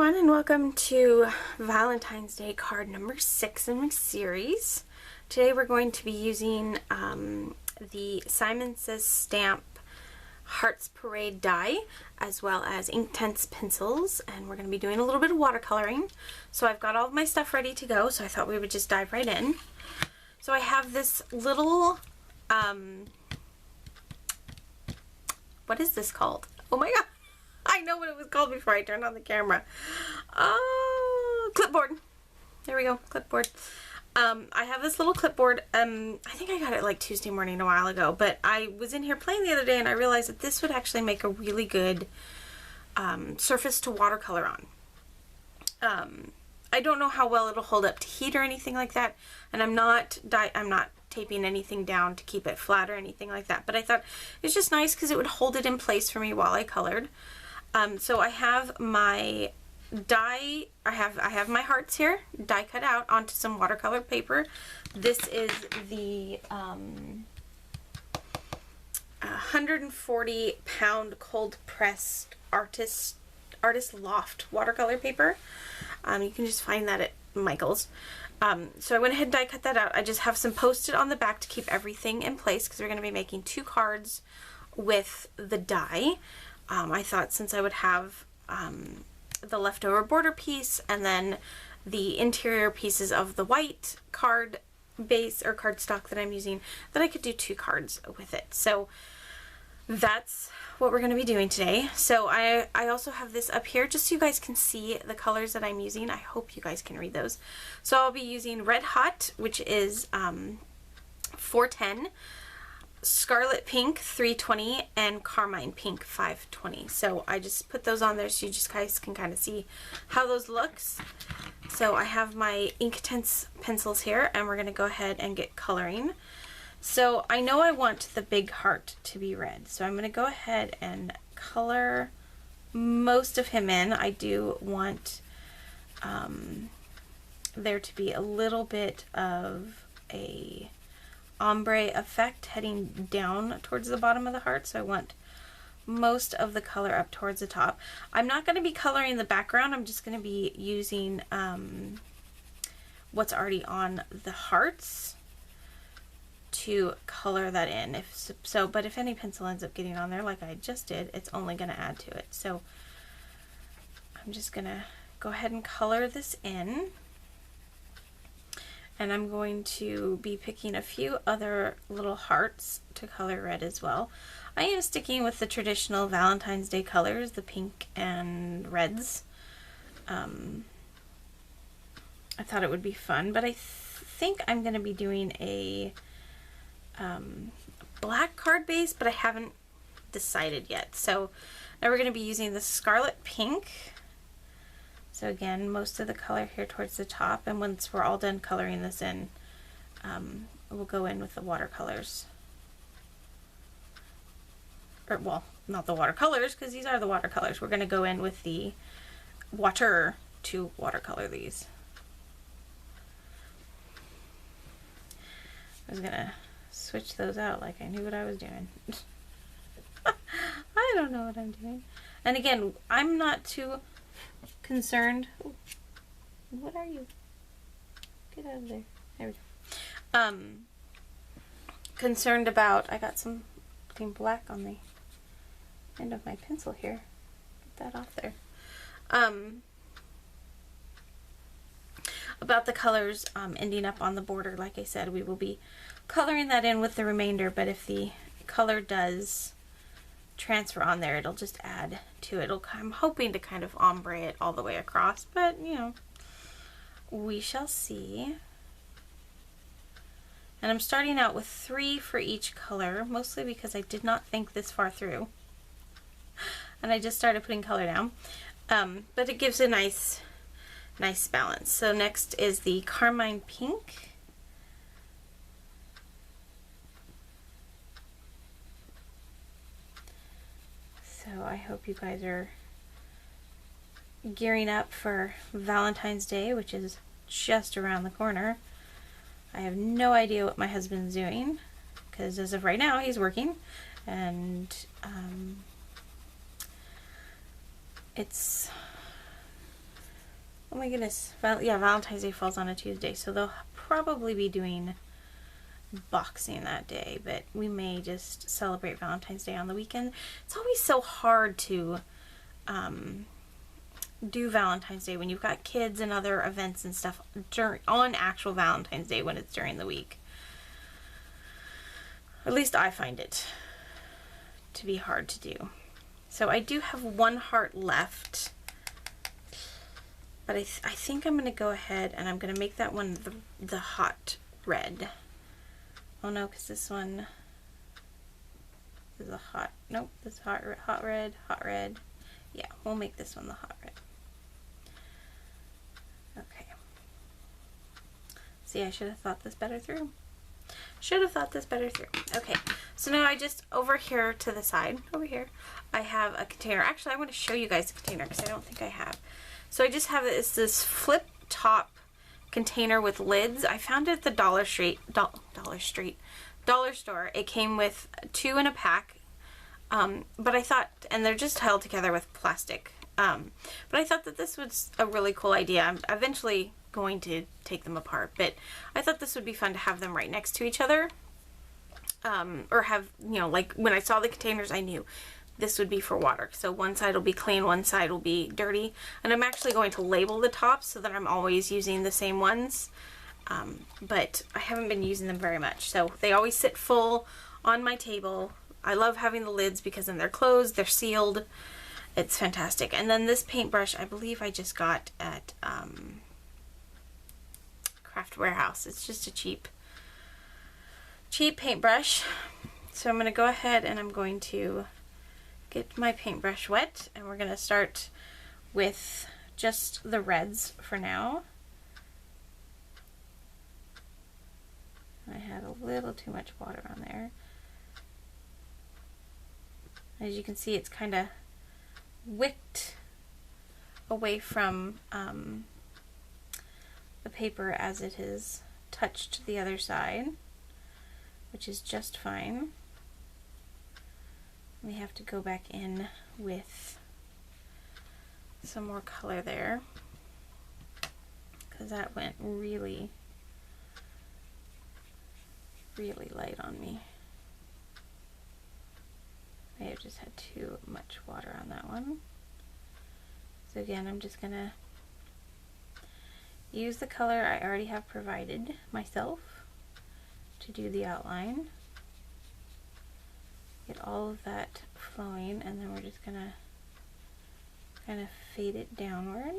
everyone, and welcome to Valentine's Day card number 6 in my series. Today we're going to be using the Simon Says Stamp Hearts Parade die, as well as Inktense pencils, and we're going to be doing a little bit of watercoloring. So I've got all of my stuff ready to go, so I thought we would just dive right in. So I have this little, what is this called? Oh my god! I know what it was called before I turned on the camera. Oh, clipboard. There we go, clipboard. I have this little clipboard. I think I got it like Tuesday morning a while ago, but I was in here playing the other day and I realized that this would actually make a really good surface to watercolor on. I don't know how well it'll hold up to heat or anything like that, and I'm not taping anything down to keep it flat or anything like that, but I thought it's just nice because it would hold it in place for me while I colored. So I have my die, I have my hearts here, die cut out onto some watercolor paper. This is the 140 pound cold pressed artist loft watercolor paper. You can just find that at Michael's. So I went ahead and die cut that out. I just have some Post-it on the back to keep everything in place because we're going to be making 2 cards with the die. I thought since I would have the leftover border piece and then the interior pieces of the white card base or cardstock that I'm using, that I could do 2 cards with it. So that's what we're going to be doing today. So I also have this up here just so you guys can see the colors that I'm using. I hope you guys can read those. So I'll be using Red Hot, which is 410, Scarlet Pink 320, and Carmine Pink 520. So I just put those on there so you just guys can kind of see how those looks. So I have my Inktense pencils here and we're going to go ahead and get coloring. So I know I want the big heart to be red, so I'm going to go ahead and color most of him in. I do want there to be a little bit of a ombre effect heading down towards the bottom of the heart, so I want most of the color up towards the top. I'm not going to be coloring the background, I'm just going to be using what's already on the hearts to color that in. But if any pencil ends up getting on there like I just did, it's only going to add to it. So I'm just going to go ahead and color this in. And I'm going to be picking a few other little hearts to color red as well. I am sticking with the traditional Valentine's Day colors, the pink and reds. I thought it would be fun, but I think I'm going to be doing a black card base, but I haven't decided yet. So now we're going to be using the Scarlet Pink. So again, most of the color here towards the top, and once we're all done coloring this in, we'll go in with the watercolors. Or, well, not the watercolors, because these are the watercolors. We're going to go in with the water to watercolor these. I was going to switch those out like I knew what I was doing. I don't know what I'm doing. And again, I'm not too concerned. Ooh, what are you? Get out of there. There we go. Concerned about, I got something black on the end of my pencil here. Get that off there. About the colors ending up on the border, like I said, we will be coloring that in with the remainder, but if the color does transfer on there, it'll just add to it. I'm hoping to kind of ombre it all the way across, but you know, we shall see. And I'm starting out with 3 for each color, mostly because I did not think this far through and I just started putting color down, but it gives a nice balance. So next is the Carmine Pink. So I hope you guys are gearing up for Valentine's Day, which is just around the corner. I have no idea what my husband's doing, because as of right now he's working, and it's Oh my goodness. Yeah, Valentine's Day falls on a Tuesday, so they'll probably be doing boxing that day, but we may just celebrate Valentine's Day on the weekend. It's always so hard to do Valentine's Day when you've got kids and other events and stuff on actual Valentine's Day when it's during the week. At least I find it to be hard to do. So I do have one heart left, but I think I'm going to go ahead and I'm going to make that one the hot red. Oh no, because this one is a hot, nope, this hot red. Yeah, we'll make this one the hot red. Okay. See, I should have thought this better through. Okay, so now I just, over here to the side, over here, I have a container. Actually, I want to show you guys the container because I don't think I have. So I just have this flip top container with lids. I found it at the Dollar Store. It came with 2 in a pack, but I thought, and they're just held together with plastic. But I thought that this was a really cool idea. I'm eventually going to take them apart, but I thought this would be fun to have them right next to each other, or have, you know, like when I saw the containers, I knew this would be for water. So one side will be clean, one side will be dirty, and I'm actually going to label the tops so that I'm always using the same ones, but I haven't been using them very much, so they always sit full on my table. I love having the lids because then they're closed, they're sealed. It's fantastic. And then this paintbrush, I believe I just got at Craft Warehouse. It's just a cheap paintbrush. So I'm going to go ahead and I'm going to get my paintbrush wet, and we're going to start with just the reds for now. I had a little too much water on there. As you can see, it's kind of wicked away from the paper as it has touched the other side, which is just fine. We have to go back in with some more color there because that went really light on me. I have just had too much water on that one. So again, I'm just gonna use the color I already have provided myself to do the outline. Get all of that flowing, and then we're just gonna kind of fade it downward.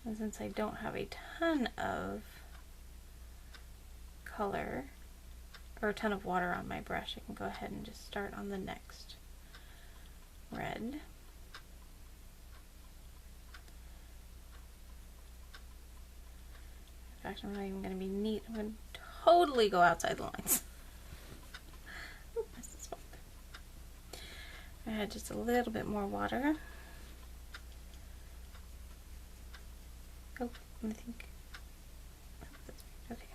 And since I don't have a ton of color or a ton of water on my brush, I can go ahead and just start on the next red. In fact, I'm not even going to be neat. I'm going to totally go outside the lines. Ooh, missed this one. I had just a little bit more water. Oh, I think that's okay.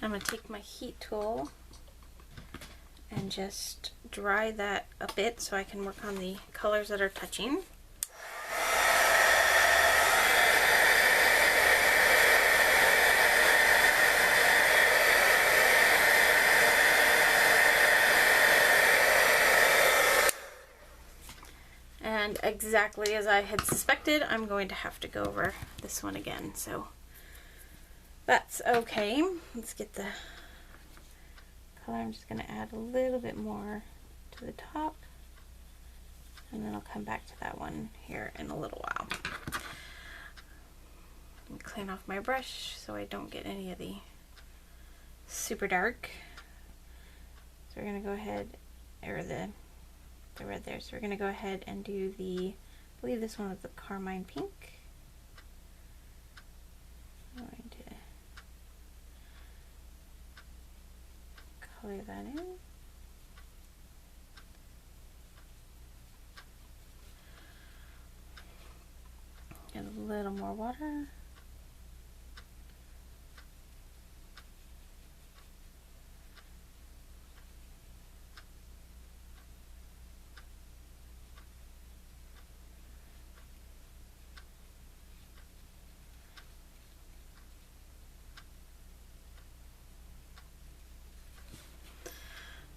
I'm going to take my heat tool and just dry that a bit so I can work on the colors that are touching. And exactly as I had suspected, I'm going to have to go over this one again, so that's okay. Let's get the color. I'm just going to add a little bit more to the top, and then I'll come back to that one here in a little while. Let me clean off my brush so I don't get any of the super dark. So we're going to go ahead, or the red there. So we're going to go ahead and do the, I believe this one was the carmine pink. I'm going to color that in. Get a little more water.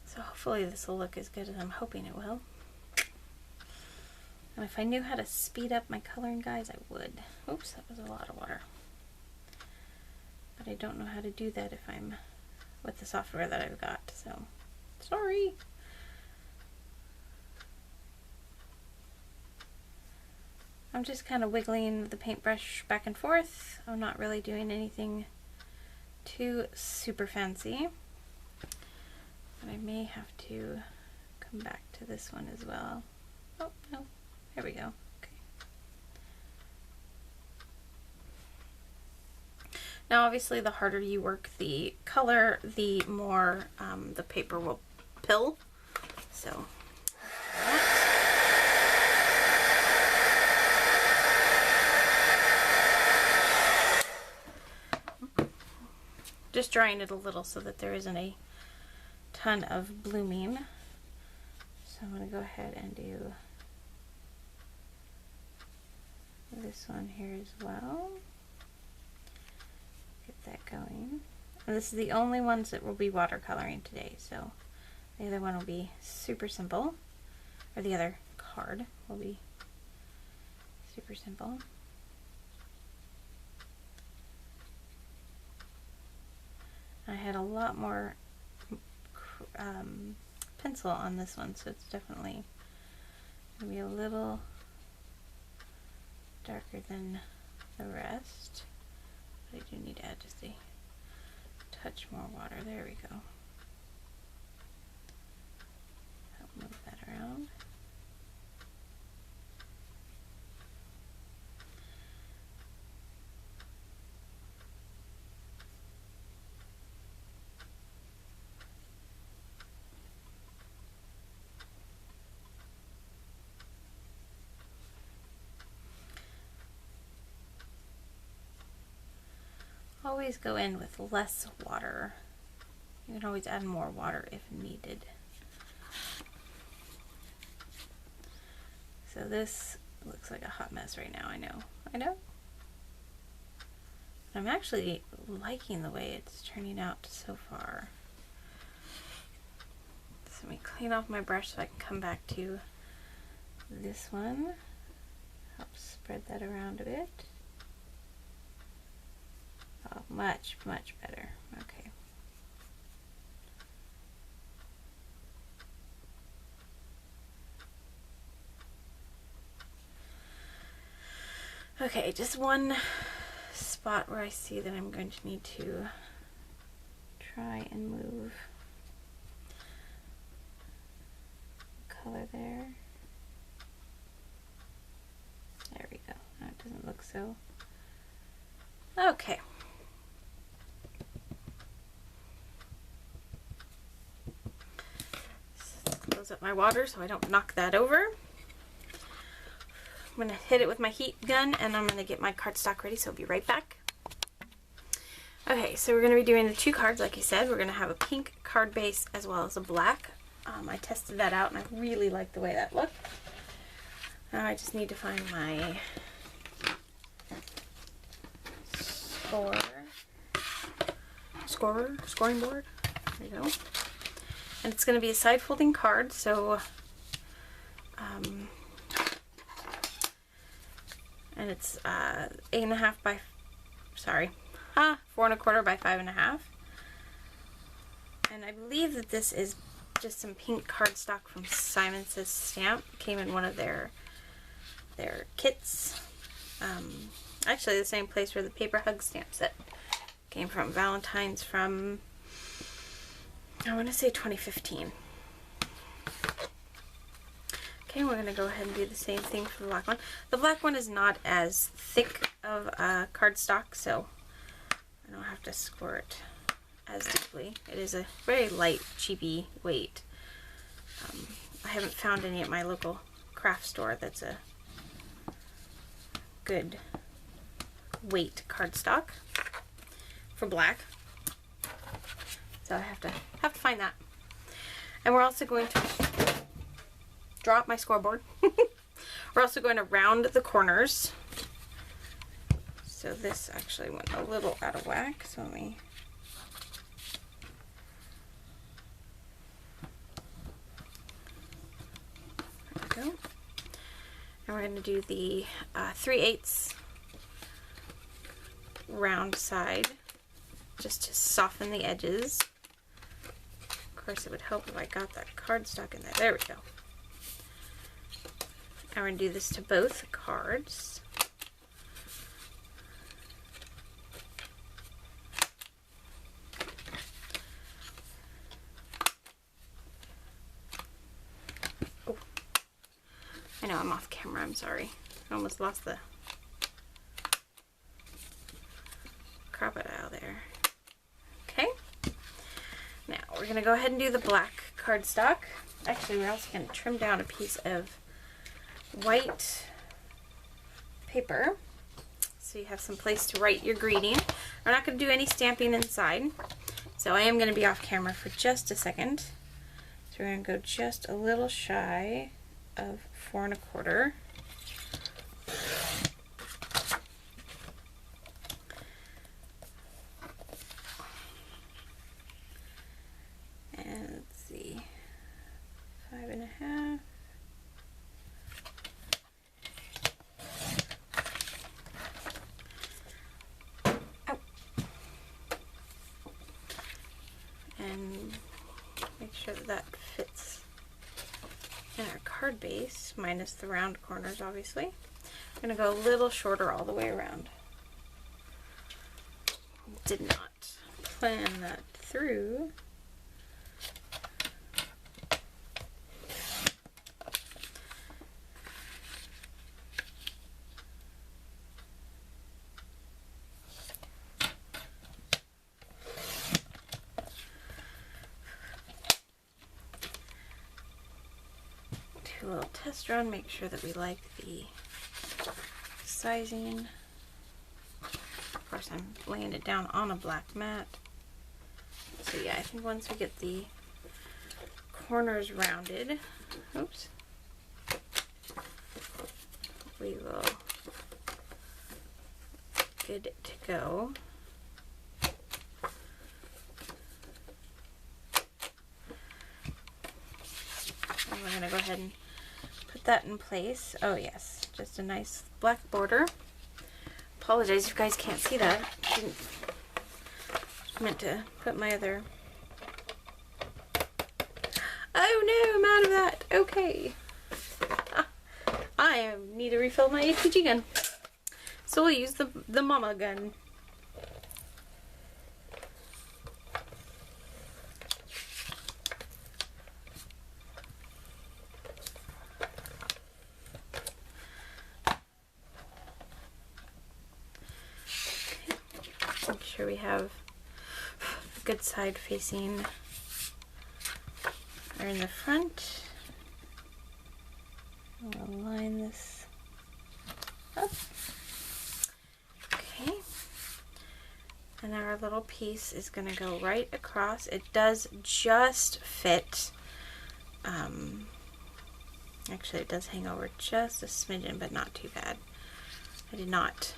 So hopefully this will look as good as I'm hoping it will. And if I knew how to speed up my coloring, guys, I would. Oops, that was a lot of water. But I don't know how to do that if I'm with the software that I've got, so sorry. I'm just kind of wiggling the paintbrush back and forth. I'm not really doing anything too super fancy. But I may have to come back to this one as well. Oh, no. There we go. Okay. Now, obviously, the harder you work the color, the more the paper will pill. So, just drying it a little so that there isn't a ton of blooming. So I'm going to go ahead and do this one here as well. Get that going. And this is the only ones that will be watercoloring today, so the other one will be super simple, or the other card will be super simple. I had a lot more pencil on this one, so it's definitely going to be a little darker than the rest. But I do need to add just a touch more water. There we go. Help move that around. Always go in with less water. You can always add more water if needed. So this looks like a hot mess right now, I know. But I'm actually liking the way it's turning out so far. So let me clean off my brush so I can come back to this one. Help spread that around a bit. Oh, much, much better. Okay. Okay, just one spot where I see that I'm going to need to try and move color there. There we go. That doesn't look so. Okay. Close up my water so I don't knock that over. I'm going to hit it with my heat gun and I'm going to get my cardstock ready, so I'll be right back. Okay, so we're going to be doing the two cards like I said. We're going to have a pink card base as well as a black. I tested that out and I really like the way that looked. Now I just need to find my scoring board. There you go. And it's going to be a side folding card, so and it's 8.5 by 4.25 by 5.5. And I believe that this is just some pink cardstock from Simon Says Stamp. It came in one of their kits. Actually, the same place where the paper hug stamp set came from. Valentine's from, I want to say 2015. Okay, we're going to go ahead and do the same thing for the black one. The black one is not as thick of cardstock, so I don't have to score it as deeply. It is a very light, cheapy weight. I haven't found any at my local craft store that's a good weight cardstock for black. So I have to find that. And we're also going to drop my scoreboard. We're also going to round the corners. So this actually went a little out of whack, so let me... There we go. And we're going to do the 3/8 round side, just to soften the edges. Of course, it would help if I got that cardstock in there. There we go. And we're going to do this to both cards. Oh. I know I'm off camera, I'm sorry. I almost lost the crocodile there. Okay. Now we're going to go ahead and do the black cardstock. Actually, we're also going to trim down a piece of white paper so you have some place to write your greeting. We're not going to do any stamping inside, so I am going to be off camera for just a second. So we're going to go just a little shy of 4 1/4. And let's see, 5 1/2. And make sure that that fits in our card base, minus the round corners, obviously. I'm going to go a little shorter all the way around. Did not plan that through. Do a little test run, make sure that we like the sizing. Of course, I'm laying it down on a black mat. So yeah, I think once we get the corners rounded, oops, we will good to go. And we're going to go ahead and put that in place. Oh yes, just a nice black border. Apologize if you guys can't see that. Didn't meant to put my other... Oh no, I'm out of that. Okay. I need to refill my HPG gun. So we'll use the mama gun. Make sure we have a good side facing or in the front. I'll line this up. Okay. And our little piece is going to go right across. It does just fit. Actually, it does hang over just a smidgen, but not too bad. I did not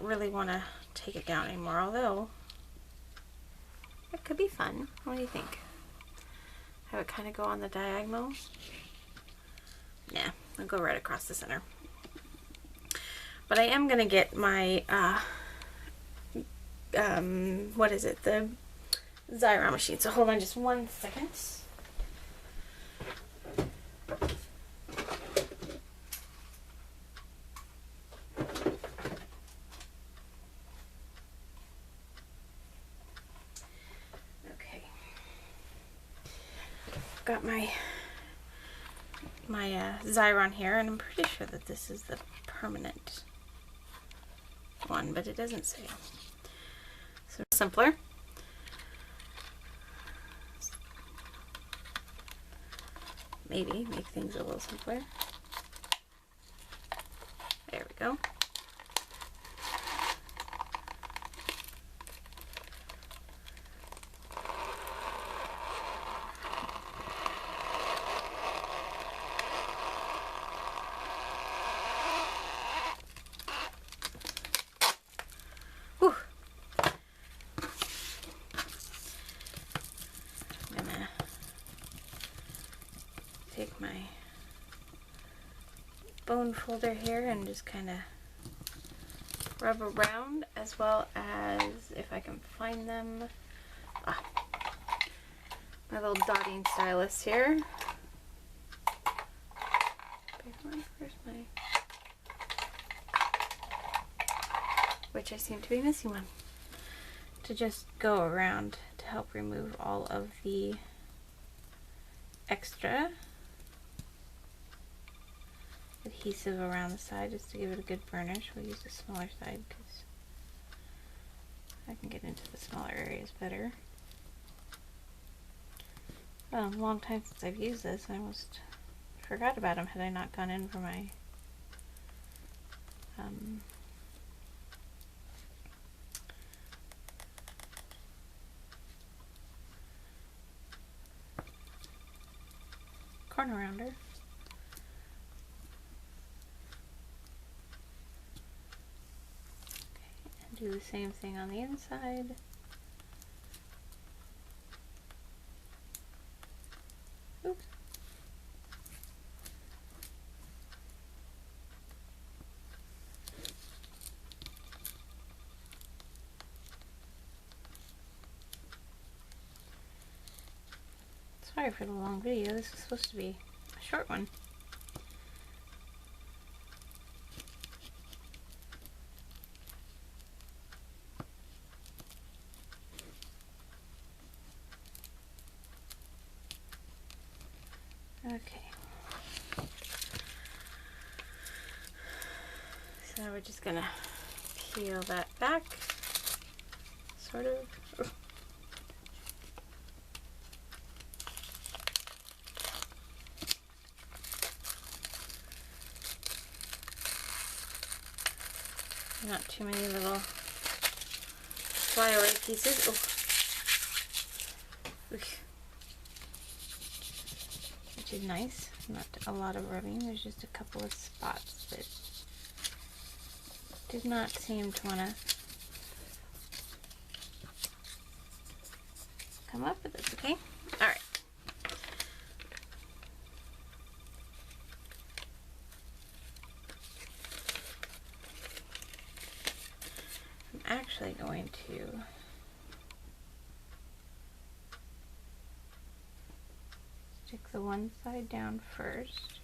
really want to take it down anymore, although it could be fun. What do you think? Have it kind of go on the diagonal? Nah, I'll go right across the center. But I am going to get my, what is it? The Xyron machine. So hold on just 1 second. Got my Xyron here, and I'm pretty sure that this is the permanent one, but it doesn't say. simpler. Maybe make things a little simpler. There we go. Whew. I'm gonna take my bone folder here and just kind of rub around, as well as, if I can find them, my little dotting stylus here. Where's my, which I seem to be missing one, to just go around to help remove all of the extra adhesive around the side, just to give it a good burnish. We'll use the smaller side because I can get into the smaller areas better. Long time since I've used this. I almost forgot about them had I not gone in for my corner rounder. Okay, and do the same thing on the inside. Oops. Sorry for the long video. This is supposed to be a short one. Okay. So we're just gonna peel that back, sort of. Not too many little flyaway pieces. Oh. Which is nice. Not a lot of rubbing. There's just a couple of spots that did not seem to want to come up, but that's okay. Alright. I'm actually going to stick the one side down first.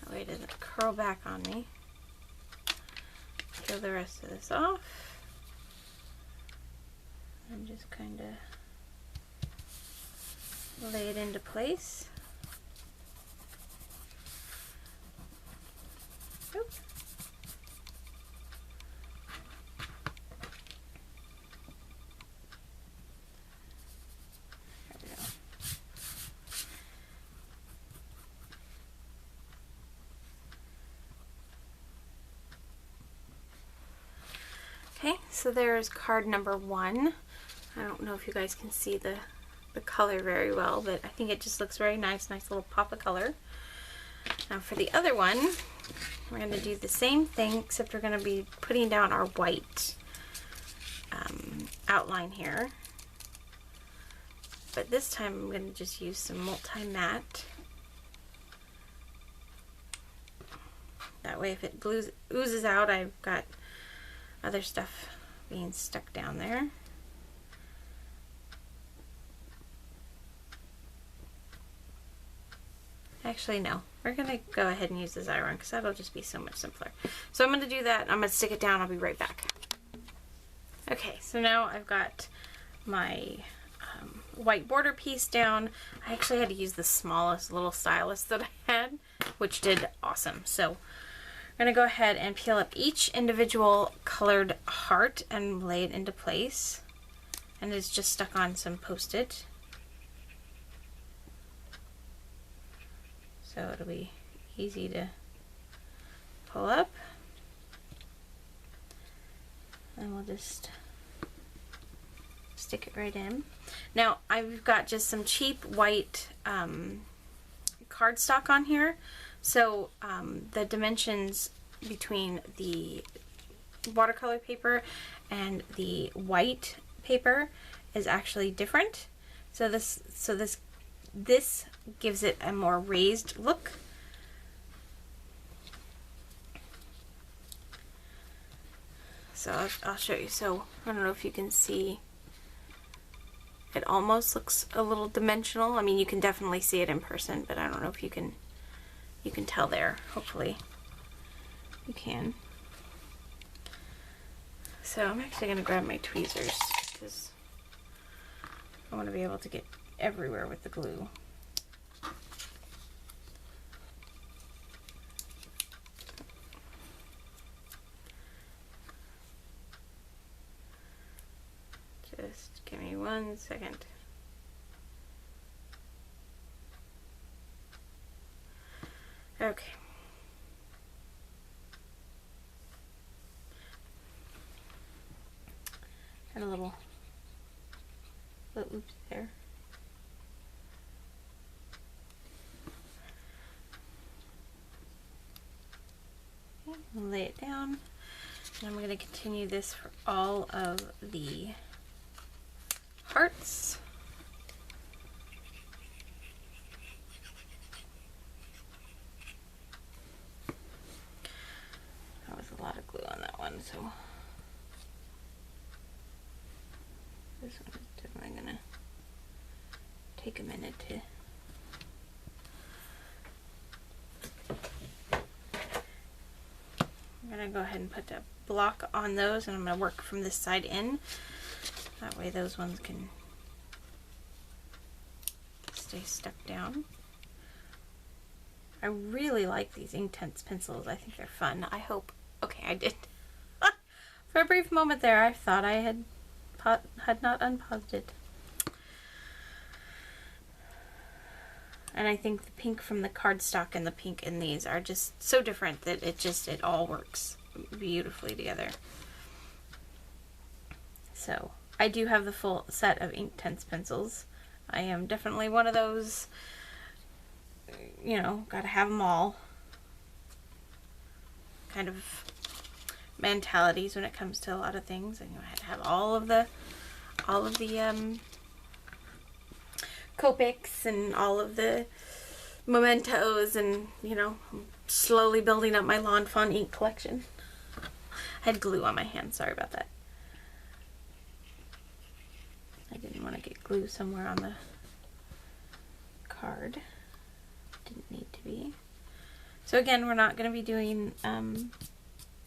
That way it doesn't curl back on me. Peel the rest of this off. And just kind of lay it into place. Oops. There we go. Okay, so there's card number 1. I don't know if you guys can see the color very well, but I think it just looks very nice. Nice little pop of color. Now for the other one, we're going to do the same thing, except we're going to be putting down our white outline here. But this time I'm going to just use some multi-matte. That way if it oozes out, I've got other stuff being stuck down there. Actually, no. We're going to go ahead and use the Xyron because that'll just be so much simpler. So I'm going to do that. I'm going to stick it down. I'll be right back. Okay, so now I've got my white border piece down. I actually had to use the smallest little stylus that I had, which did awesome. So I'm going to go ahead and peel up each individual colored heart and lay it into place. And it's just stuck on some Post-it. So it'll be easy to pull up. And we'll just stick it right in. Now I've got just some cheap white cardstock on here. So the dimensions between the watercolor paper and the white paper is actually different. So this gives it a more raised look. So I'll show you. So I don't know if you can see. It almost looks a little dimensional. I mean, you can definitely see it in person, but I don't know if you can tell there. Hopefully you can. So I'm actually going to grab my tweezers because I want to be able to get everywhere with the glue. Just give me 1 second. Okay. Got a little oops there. Okay, I'll lay it down. And I'm going to continue this for all of the hearts. That was a lot of glue on that one, so this one is definitely gonna take a minute to I'm gonna go ahead and put a block on those, and I'm gonna work from this side in. That way those ones can stay stuck down. I really like these Inktense pencils. I think they're fun. I hope. Okay, I did. For a brief moment there, I thought I had not unpaused it. And I think the pink from the cardstock and the pink in these are just so different that it all works beautifully together. So I do have the full set of Inktense pencils. I am definitely one of those, you know, gotta have them all kind of mentalities when it comes to a lot of things. And you know, I had to have all of the Copics and all of the mementos, and you know, I'm slowly building up my Lawn Fawn ink collection. I had glue on my hand, sorry about that. I didn't want to get glue somewhere on the card. Didn't need to be. So again, we're not going to be doing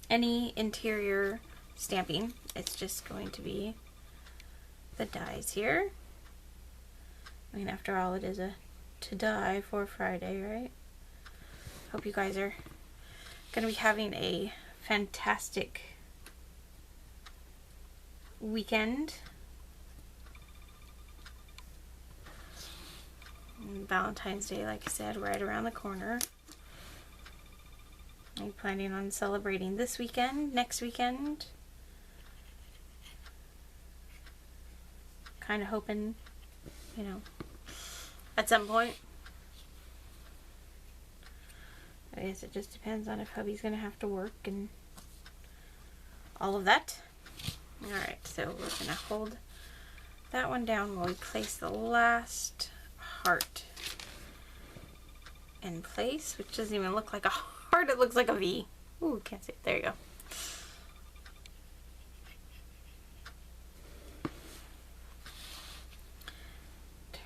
any interior stamping. It's just going to be the dies here. I mean, after all, it is a to die for Friday, right? Hope you guys are going to be having a fantastic weekend. And Valentine's Day, like I said, right around the corner. Are you planning on celebrating this weekend, next weekend? Kind of hoping, you know, at some point. I guess it just depends on if hubby's gonna have to work and all of that. Alright, so we're gonna hold that one down while we place the last heart in place, which doesn't even look like a heart, it looks like a V. Ooh, can't see it. There you go.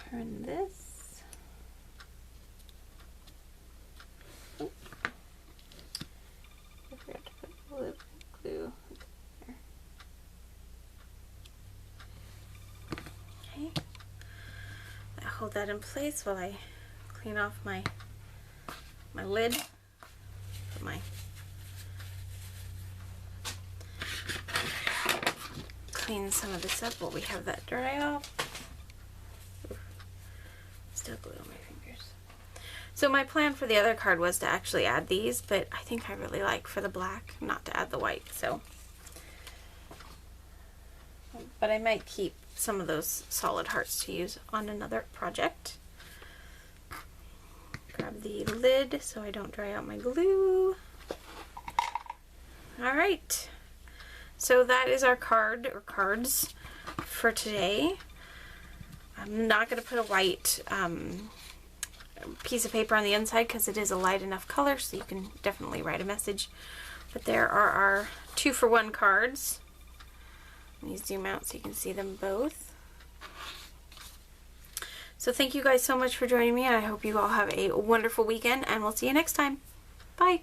Turn this. Oh. I forgot to put glue there. Okay. I hold that in place while I clean off my lid. Put my clean some of this up while we have that dry off. Still glue on my fingers. So my plan for the other card was to actually add these, but I think I really like for the black not to add the white, so. But I might keep some of those solid hearts to use on another project. Grab the lid so I don't dry out my glue. Alright, so that is our card or cards for today. I'm not going to put a white piece of paper on the inside because it is a light enough color, so you can definitely write a message. But there are our 2-for-1 cards. Let me zoom out so you can see them both. So thank you guys so much for joining me. I hope you all have a wonderful weekend, and we'll see you next time. Bye!